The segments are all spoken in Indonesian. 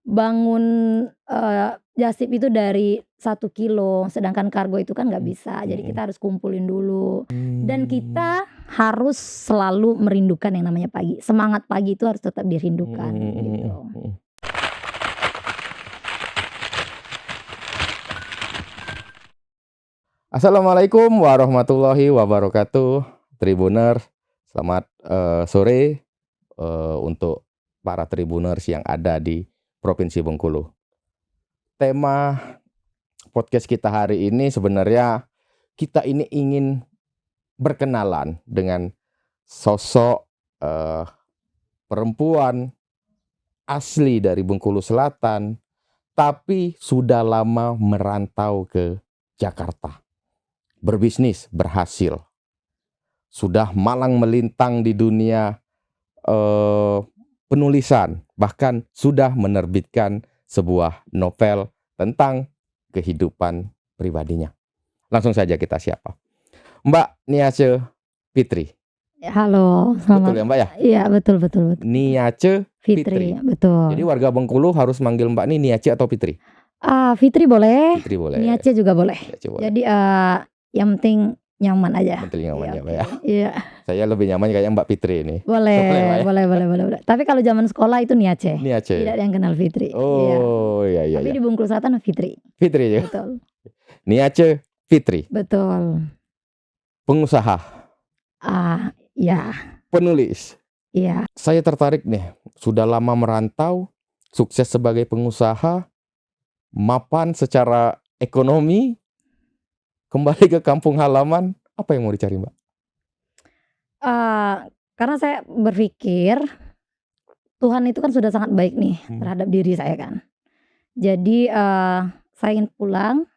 bangun, just tip itu dari 1 kilo, sedangkan kargo itu kan nggak bisa. Jadi kita harus kumpulin dulu. Dan kita harus selalu merindukan yang namanya pagi. Semangat pagi itu harus tetap dirindukan, gitu. Assalamualaikum warahmatullahi wabarakatuh, Tribuners. Selamat sore untuk para Tribuners yang ada di Provinsi Bengkulu. Tema podcast kita hari ini sebenarnya kita ini ingin berkenalan dengan sosok perempuan asli dari Bengkulu Selatan, tapi sudah lama merantau ke Jakarta. Berbisnis berhasil, sudah malang melintang di dunia penulisan, bahkan sudah menerbitkan sebuah novel tentang kehidupan pribadinya. Langsung saja kita siapa? Mbak Niace Fitri. Halo, selamat. Betul ya Mbak ya? Iya, betul. Niace Fitri, betul. Jadi warga Bengkulu harus manggil Mbak ini Niace atau Fitri? Fitri boleh. Fitri boleh. Niace juga boleh. Niace boleh. Jadi yang penting nyaman aja. Penting nyaman ya Mbak ya. Iya. Saya lebih nyaman kayak Mbak Fitri ini. Boleh. Tapi kalau zaman sekolah itu Niace. Tidak ada yang kenal Fitri. Oh iya. Tapi di Bengkulu Selatan Fitri. Fitri ya. Betul. Niace Fitri. Betul. Pengusaha. Ya. Penulis. Iya. Saya tertarik nih. Sudah lama merantau, sukses sebagai pengusaha, mapan secara ekonomi, kembali ke kampung halaman. Apa yang mau dicari Mbak? Karena saya berpikir Tuhan itu kan sudah sangat baik nih terhadap diri saya kan. Jadi saya ingin pulang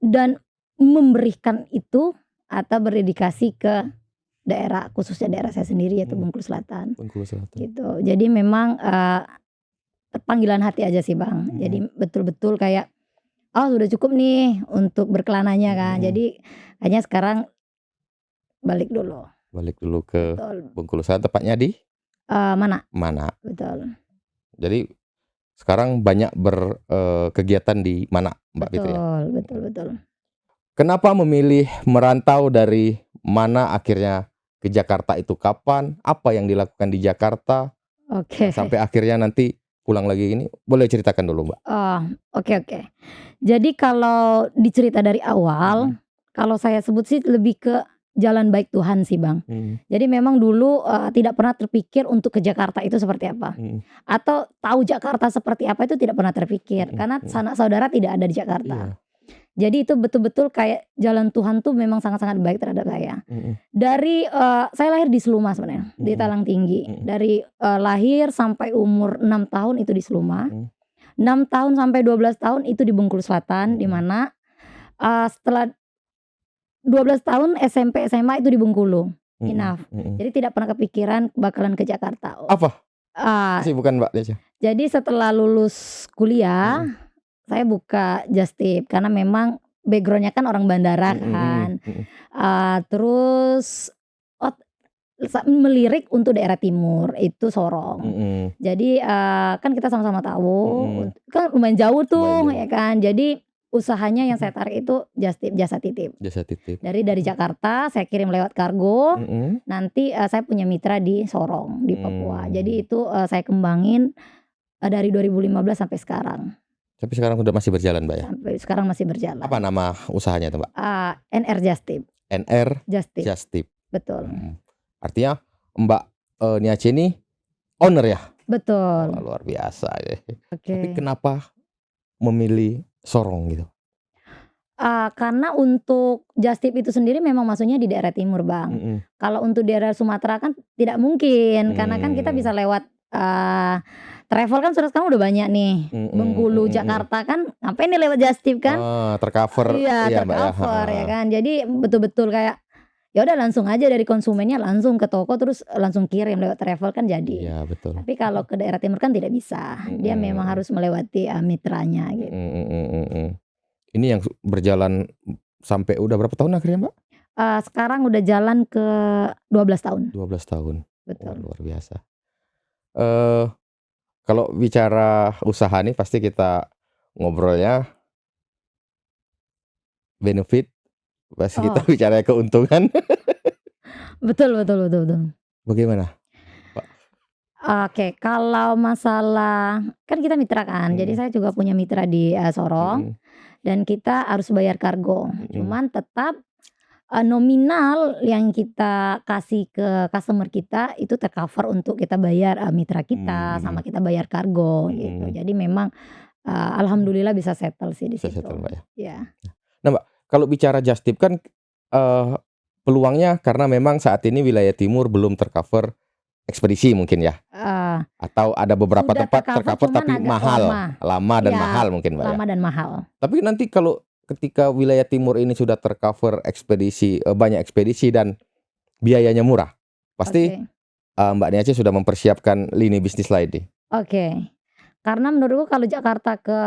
dan memberikan itu atau berdedikasi ke daerah, khususnya daerah saya sendiri yaitu Bengkulu Selatan. Gitu. Jadi memang panggilan hati aja sih Bang. Jadi betul-betul kayak sudah cukup nih untuk berkelananya kan. Jadi kayaknya sekarang balik dulu ke Bengkulu Selatan, tepatnya di Mana. Betul. Jadi sekarang banyak berkegiatan di Mana Mbak Fitri ya? Betul. Kenapa memilih merantau dari Mana akhirnya ke Jakarta itu kapan? Apa yang dilakukan di Jakarta? Oke. Sampai akhirnya nanti pulang lagi ini, boleh ceritakan dulu Mbak? Oke. Jadi kalau dicerita dari awal, kalau saya sebut sih lebih ke jalan baik Tuhan sih Bang. Jadi memang dulu tidak pernah terpikir untuk ke Jakarta itu seperti apa. Atau tahu Jakarta seperti apa itu tidak pernah terpikir. Karena sanak saudara tidak ada di Jakarta. Iya. Jadi itu betul-betul kayak jalan Tuhan tuh memang sangat-sangat baik terhadap saya. Dari saya lahir di Seluma sebenarnya, di Talang Tinggi. Dari lahir sampai umur 6 tahun itu di Seluma. 6 tahun sampai 12 tahun itu di Bengkulu Selatan, di mana setelah 12 tahun SMP SMA itu di Bengkulu. Enough. Jadi tidak pernah kepikiran bakalan ke Jakarta. Apa? Kesibukan Mbak Niace? Jadi setelah lulus kuliah, saya buka just tip karena memang backgroundnya kan orang bandara kan. Terus melirik untuk daerah timur itu Sorong. Jadi kan kita sama-sama tahu kan lumayan jauh tuh ya kan. Jadi usahanya yang saya tarik itu jasa titip. Dari Jakarta saya kirim lewat kargo. Nanti saya punya mitra di Sorong di Papua. Jadi itu saya kembangin dari 2015 sampai sekarang. Tapi sekarang sudah masih berjalan Mbak ya? Sampai sekarang masih berjalan. Apa nama usahanya tuh Mbak? NR Just Tip. NR Just Tip. Betul. Artinya Mbak Niace ini owner ya? Betul. Luar biasa ya. Oke. Tapi kenapa memilih Sorong gitu? Karena untuk just tip itu sendiri memang maksudnya di daerah timur Bang. Kalau untuk daerah Sumatera kan tidak mungkin. Karena kan kita bisa lewat travel kan sekarang udah banyak nih. Bengkulu, Jakarta kan ngapain nih lewat just tip kan? Tercover. Iya, tercover ya kan. Jadi betul-betul kayak ya udah langsung aja dari konsumennya langsung ke toko terus langsung kirim lewat travel kan jadi. Iya betul. Tapi kalau ke daerah timur kan tidak bisa. Dia memang harus melewati mitranya gitu. Ini yang berjalan sampai udah berapa tahun akhirnya Mbak? Sekarang udah jalan ke 12 tahun. 12 tahun. Betul. Luar biasa. Kalau bicara usaha nih pasti kita ngobrolnya benefit, pasti kita Oh, bicara keuntungan. betul betul betul betul. Bagaimana, Pak? Oke, kalau masalah kan kita mitra kan, jadi Mhm, saya juga punya mitra di, Sorong mhm, dan kita harus bayar kargo. mhm, Cuman tetap, nominal yang kita kasih ke customer kita itu ter-cover untuk kita bayar, mitra kita, mhm, sama kita bayar kargo gitu. mhm. Jadi memang, alhamdulillah bisa settle sih di Bisa situ. settle, Mbak, ya. Ya, Nah, Mbak, kalau bicara Just Tip kan, eee, peluangnya karena memang saat ini wilayah timur belum ter-cover ekspedisi mungkin ya? eee, Atau ada beberapa sudah tempat ter-cover ter-cover cuman tapi agak mahal, lama. lama dan Ya, mahal mungkin, Mbak, ya? lama dan mahal. Tapi nanti kalau ketika wilayah timur ini sudah ter-cover ekspedisi, banyak ekspedisi dan biayanya murah, pasti, Oke. Mbak Niace sudah mempersiapkan lini bisnis lain nih? Oke. Karena menurutku kalau Jakarta ke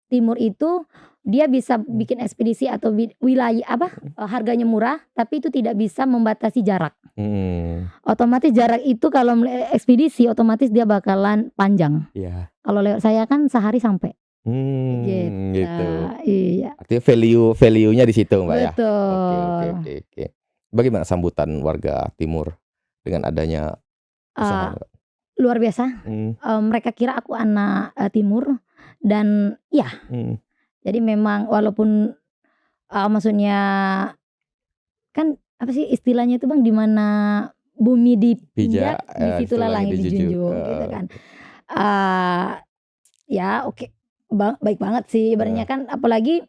timur itu, dia bisa Mmm, bikin ekspedisi atau wilayah apa, mhm, harganya murah, tapi itu tidak bisa membatasi jarak. mhm, Otomatis jarak itu kalau ekspedisi otomatis dia bakalan panjang. iya, Kalau lewat saya kan sehari sampai, gitu. gitu. Iya, Artinya value-nya di situ, Mbak, ya? Oke, oke, betul. oke, oke. Bagaimana sambutan warga timur dengan adanya usaha Eee, ini, Mbak? luar biasa, Mhm, mereka kira aku anak, timur dan iya, mhm. jadi memang walaupun, maksudnya kan apa sih istilahnya itu Bang, di mana bumi Pijak, dipijak, di itu situlah langit langit dijunjung. dijunjung gitu kan. Oke. Eee, ya oke, baik banget sih ibaratnya Heeh, kan apalagi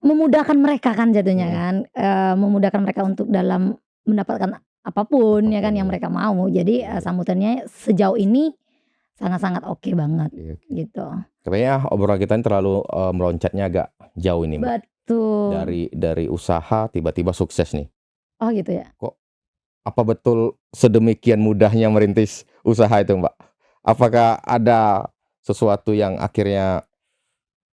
memudahkan mereka kan jatuhnya mhm, kan, memudahkan mereka untuk dalam mendapatkan apapun ya apapun kan yang ya. mereka mau. Jadi, Iya, sambutannya sejauh ini sangat-sangat oke banget oke, oke. gitu. Kayaknya obrolan kita ini terlalu, meloncatnya agak jauh ini, Mbak. Betul. Dari usaha tiba-tiba sukses nih. Oh gitu ya? Kok apa betul sedemikian mudahnya merintis usaha itu, Mbak? Apakah ada sesuatu yang akhirnya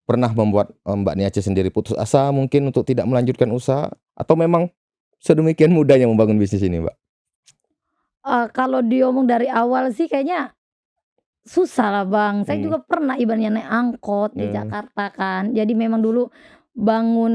pernah membuat, Mbak Niace sendiri putus asa mungkin untuk tidak melanjutkan usaha? Atau memang sedemikian mudahnya membangun bisnis ini, Mbak? Kalau diomong dari awal sih kayaknya susah lah Bang, saya Mmm, juga pernah ibaratnya naik angkot di eee, Jakarta kan. Jadi memang dulu bangun,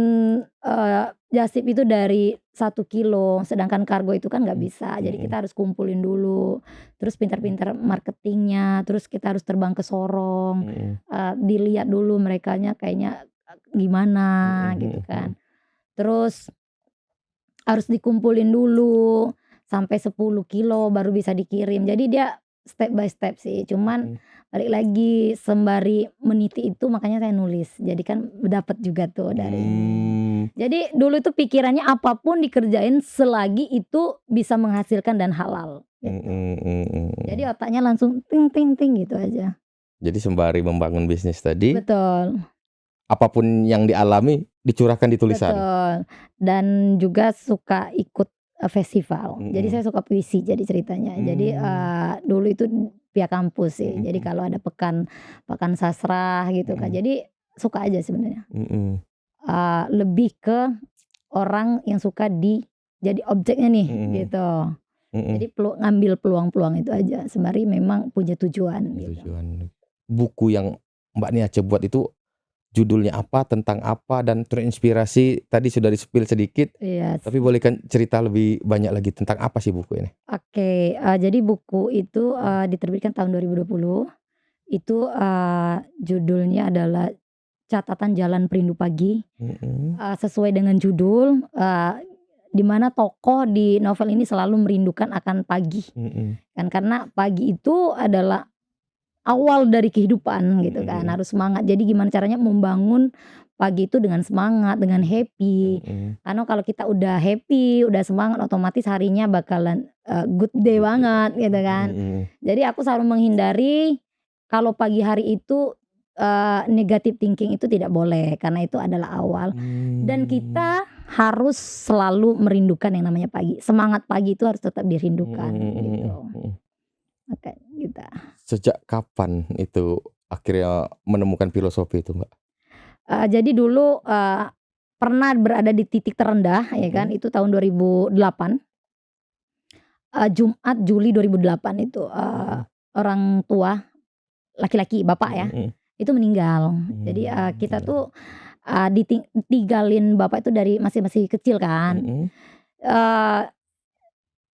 just tip itu dari 1 kilo, sedangkan kargo itu kan nggak mhm, bisa. Jadi mhm, kita harus kumpulin dulu, terus mhm, pintar-pintar marketingnya, terus kita harus terbang ke Sorong, mhm, dilihat dulu merekanya kayaknya, gimana mhm, gitu mhm, kan. mhm, Terus harus dikumpulin dulu sampai 10 kilo baru bisa dikirim. Jadi dia step by step sih, cuman mhm. balik lagi sembari meniti itu makanya saya nulis. Jadi kan dapat juga tuh dari ini. Mmm, Jadi dulu itu pikirannya apapun dikerjain selagi itu bisa menghasilkan dan halal, gitu. mhm, mhm, Jadi mhm. otaknya langsung ting ting ting gitu aja. Jadi sembari membangun bisnis tadi, Betul. apapun yang dialami dicurahkan di tulisan? Betul, dan juga suka ikut, festival. Jadi Mhm, saya suka puisi jadi ceritanya. Jadi, mmm, dulu itu pihak kampus sih. mhm, Jadi mhm, kalau ada pekan pekan sastra gitu kan. mhm, Jadi suka aja sebenarnya. mhm, Lebih ke orang yang suka jadi objeknya nih mhm, gitu. mhm. Jadi ngambil peluang-peluang itu aja sembari memang punya tujuan gitu. Tujuan. Buku yang Mbak Niace buat itu judulnya apa, tentang apa, dan terinspirasi tadi sudah di-spill sedikit, Iya tapi sih. boleh kan cerita lebih banyak lagi tentang apa sih buku ini? Oke, jadi buku itu, Mmm, diterbitkan tahun 2020. Itu, judulnya adalah Catatan Jalan Perindu Pagi, mhm, sesuai dengan judul, di mana tokoh di novel ini selalu merindukan akan pagi, mhm, kan karena pagi itu adalah awal dari kehidupan gitu kan, mhm, harus semangat. Jadi gimana caranya membangun pagi itu dengan semangat, dengan happy. mhm, Karena kalau kita udah happy, udah semangat, otomatis harinya bakalan, good day gitu ya, banget gitu kan. mhm, Jadi aku selalu menghindari kalau pagi hari itu, negative thinking itu tidak boleh, karena itu adalah awal. Dan mmm, kita harus selalu merindukan yang namanya pagi. Semangat pagi itu harus tetap mhm, dirindukan mhm, mhm, gitu. mhm. Oke, gitu. Sejak kapan itu akhirnya menemukan filosofi itu, Mbak? Jadi dulu, pernah berada di titik terendah ya kan, Mhm, itu tahun 2008, Jumat Juli 2008 itu, mhm, orang tua laki-laki bapak ya, itu meninggal. Jadi kita Iya. tuh ditinggalin bapak itu dari masih kecil kan. Eh,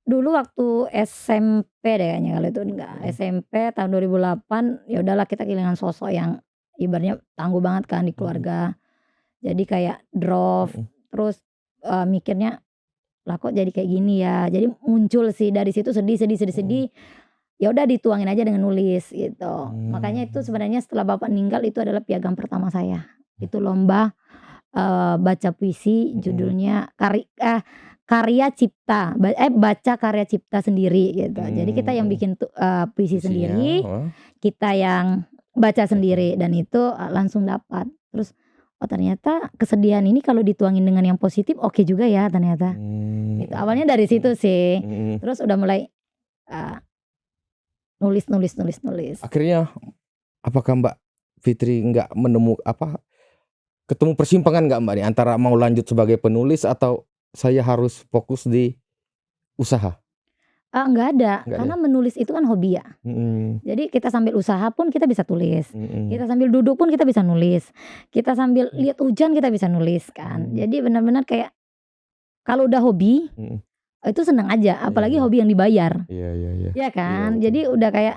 Dulu waktu SMP deh kayaknya kalau itu enggak, SMP tahun 2008 ya udahlah kita kehilangan sosok yang ibaratnya tangguh banget kan di keluarga. Jadi kayak drop, terus mikirnya, "Lah kok jadi kayak gini ya?" Jadi muncul sih dari situ sedih, ya udah dituangin aja dengan nulis gitu. Makanya itu sebenarnya setelah bapak meninggal itu adalah piagam pertama saya. Itu lomba baca puisi judulnya karya cipta, baca karya cipta sendiri gitu. Jadi kita yang bikin puisi Puisinya, sendiri, kita yang baca sendiri dan itu langsung dapat. Terus oh ternyata kesedihan ini kalau dituangin dengan yang positif oke juga ya ternyata. Gitu. Awalnya dari situ sih. Terus udah mulai nulis. Akhirnya apakah Mbak Fitri ketemu persimpangan nggak Mbak nih antara mau lanjut sebagai penulis atau saya harus fokus di usaha? Nggak ada, Nggak ada karena ya? menulis itu kan hobi ya. Jadi kita sambil usaha pun kita bisa tulis, kita sambil duduk pun kita bisa nulis, kita sambil lihat hujan kita bisa nulis kan. Jadi benar-benar kayak kalau udah hobi itu senang aja, apalagi Iya. hobi yang dibayar, Iya. ya kan. Iya, Jadi udah kayak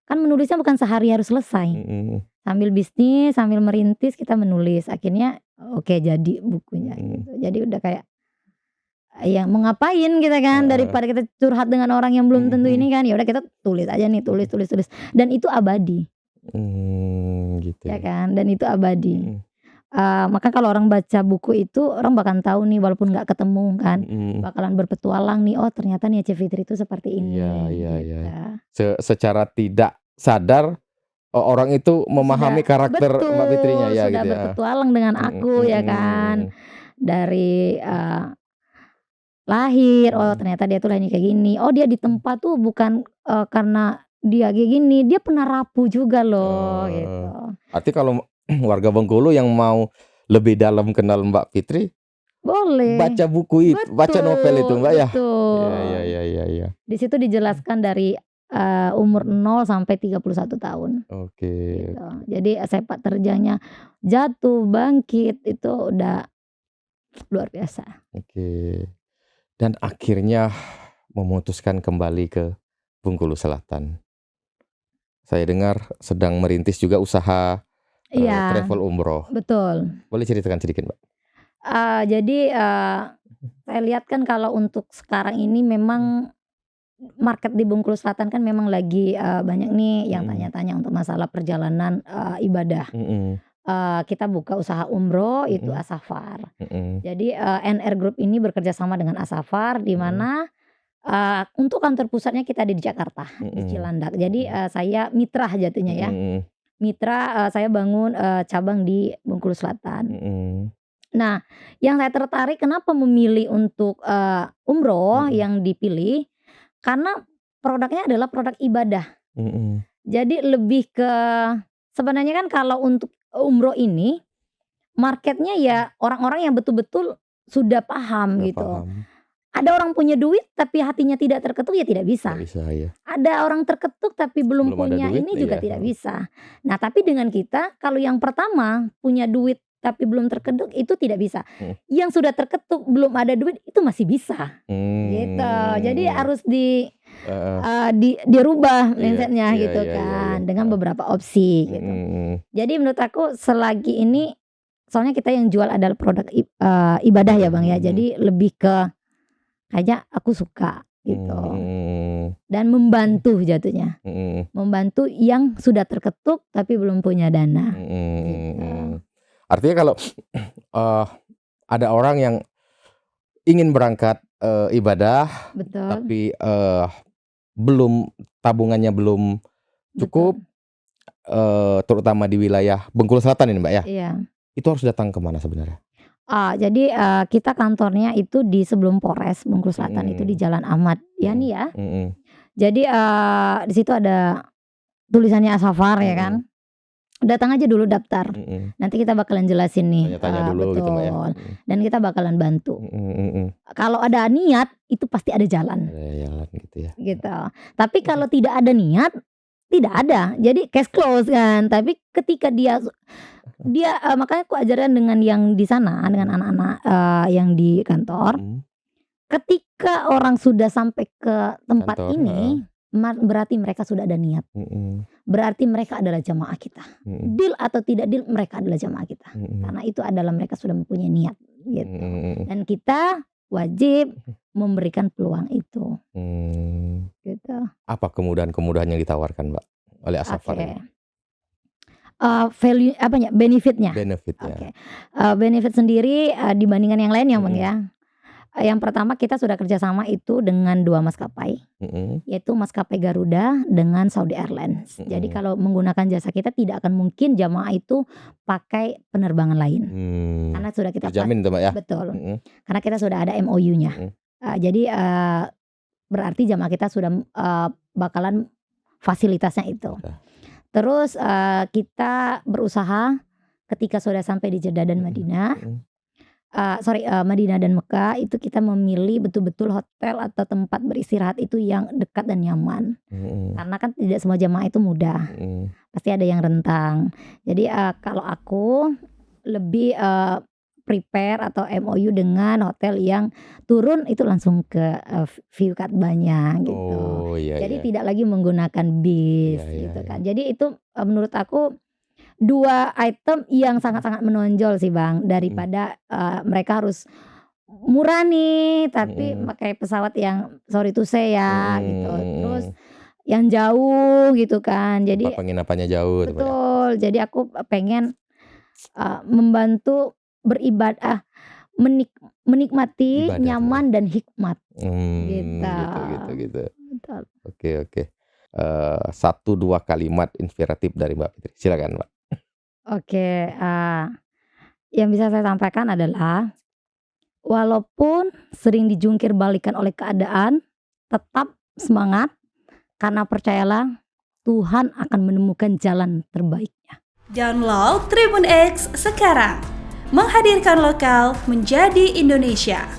kan menulisnya bukan sehari harus selesai. Sambil bisnis, sambil merintis kita menulis, akhirnya oke jadi bukunya gitu. Jadi udah kayak ya mau ngapain kita kan daripada kita curhat dengan orang yang belum tentu ini kan, ya udah kita tulis aja nih, tulis dan itu abadi. Gitu Ya ya. kan, dan itu abadi. Maka kalau orang baca buku itu orang bakalan tahu nih walaupun nggak ketemu kan, bakalan berpetualang nih, oh ternyata nih Ece Fitri itu seperti ini. Iya. Gitu. Secara tidak sadar orang itu memahami karakter Mbak Fitrinya ya sudah gitu ya. berpetualang dengan aku ya kan. Dari lahir, oh ternyata dia tuh lahirnya kayak gini, oh dia di tempat tuh bukan karena dia kayak gini, dia pernah rapuh juga loh gitu. Arti kalau warga Bengkulu yang mau lebih dalam kenal Mbak Fitri, boleh baca buku itu, baca novel itu Mbak ya. Betul. Iya. Di situ dijelaskan dari umur 0 sampai 31 tahun. Oke. Gitu. Jadi sepak terjangnya jatuh, bangkit itu udah luar biasa. Oke. Dan akhirnya memutuskan kembali ke Bengkulu Selatan. Saya dengar sedang merintis juga usaha travel umroh. Betul. Boleh ceritakan sedikit Mbak? Jadi saya lihat kan kalau untuk sekarang ini memang market di Bengkulu Selatan kan memang lagi banyak nih yang tanya-tanya untuk masalah perjalanan ibadah. Kita buka usaha umroh itu Asafar. Jadi NR Group ini bekerja sama dengan Asafar di mana untuk kantor pusatnya kita ada di Jakarta, di Cilandak. Jadi saya mitra jatuhnya ya. Mitra saya bangun cabang di Bengkulu Selatan. Nah, yang saya tertarik kenapa memilih untuk umroh yang dipilih karena produknya adalah produk ibadah. Jadi lebih ke sebenarnya kan kalau untuk umroh ini marketnya ya orang-orang yang betul-betul sudah paham gitu. Ada orang punya duit tapi hatinya tidak terketuk ya tidak bisa. Ya. Ada orang terketuk tapi belum punya duit, ini juga tidak bisa. Nah tapi dengan kita kalau yang pertama punya duit tapi belum terketuk itu tidak bisa. Yang sudah terketuk belum ada duit itu masih bisa. Gitu. Jadi harus dirubah mindsetnya gitu kan dengan beberapa opsi gitu. Jadi menurut aku selagi ini soalnya kita yang jual adalah produk ibadah ya Bang ya. Jadi lebih ke kayaknya aku suka gitu. Dan membantu jatuhnya. Membantu yang sudah terketuk tapi belum punya dana. Gitu. Artinya kalau ada orang yang ingin berangkat ibadah, betul. tapi tabungannya belum cukup, terutama di wilayah Bengkulu Selatan ini Mbak ya. Iya. Itu harus datang kemana sebenarnya? Jadi kita kantornya itu di sebelum Polres Bengkulu Selatan itu di Jalan Ahmad Yani ya. Jadi di situ ada tulisannya Asafar ya kan. Datang aja dulu daftar. Nanti kita bakalan jelasin nih. Tanya-tanya dulu betul. Gitu Mbak ya. Dan kita bakalan bantu. Kalau ada niat itu pasti ada jalan. Ada jalan gitu ya. Gitu. Tapi kalau tidak ada niat Tidak ada, jadi cash close kan. Tapi ketika dia makanya aku ajarkan dengan yang di sana, dengan anak-anak, yang di kantor, ketika orang sudah sampai ke tempat Kantor, ini, berarti mereka sudah ada niat. Berarti mereka adalah jamaah kita. Deal atau tidak deal, mereka adalah jamaah kita. Karena itu adalah mereka sudah mempunyai niat gitu. Dan kita wajib memberikan peluang itu. Gitu. Apa kemudahan-kemudahan yang ditawarkan, Mbak, oleh As-Saffar ini? Value benefitnya. Benefitnya. Oke. Benefit sendiri dibandingkan yang lain ya, Bang, ya. Yang pertama kita sudah kerjasama itu dengan 2 maskapai, yaitu maskapai Garuda dengan Saudi Airlines. Jadi kalau menggunakan jasa kita tidak akan mungkin jamaah itu pakai penerbangan lain. Karena sudah kita Terjamin tuh, Mbak, ya? Betul. Karena kita sudah ada MOU-nya. Jadi berarti jamaah kita sudah bakalan fasilitasnya itu. Terus kita berusaha ketika sudah sampai di Jeddah dan Madinah, Madinah dan Mekah, itu kita memilih betul-betul hotel atau tempat beristirahat itu yang dekat dan nyaman. Karena kan tidak semua jamaah itu mudah, pasti ada yang rentang. Jadi kalau aku lebih prepare atau MOU dengan hotel yang turun itu langsung ke view Ka'bahnya gitu. Jadi tidak lagi menggunakan bis gitu kan. Jadi itu menurut aku 2 item yang sangat-sangat menonjol sih, Bang, daripada mereka harus murah nih tapi pakai pesawat yang sorry to say ya gitu. Terus yang jauh gitu kan. Jadi penginapannya jauh tuh, Mbak, ya? Betul. Jadi aku pengen membantu beribadah, menikmati Ibadah nyaman dan hikmat. Gitu. Betul. Oke. 1-2 kalimat inspiratif dari Mbak Fitri. Silakan, Mbak. Oke, yang bisa saya sampaikan adalah walaupun sering dijungkir balikan oleh keadaan, tetap semangat karena percayalah Tuhan akan menemukan jalan terbaiknya. Download Tribun X sekarang. Menghadirkan lokal menjadi Indonesia.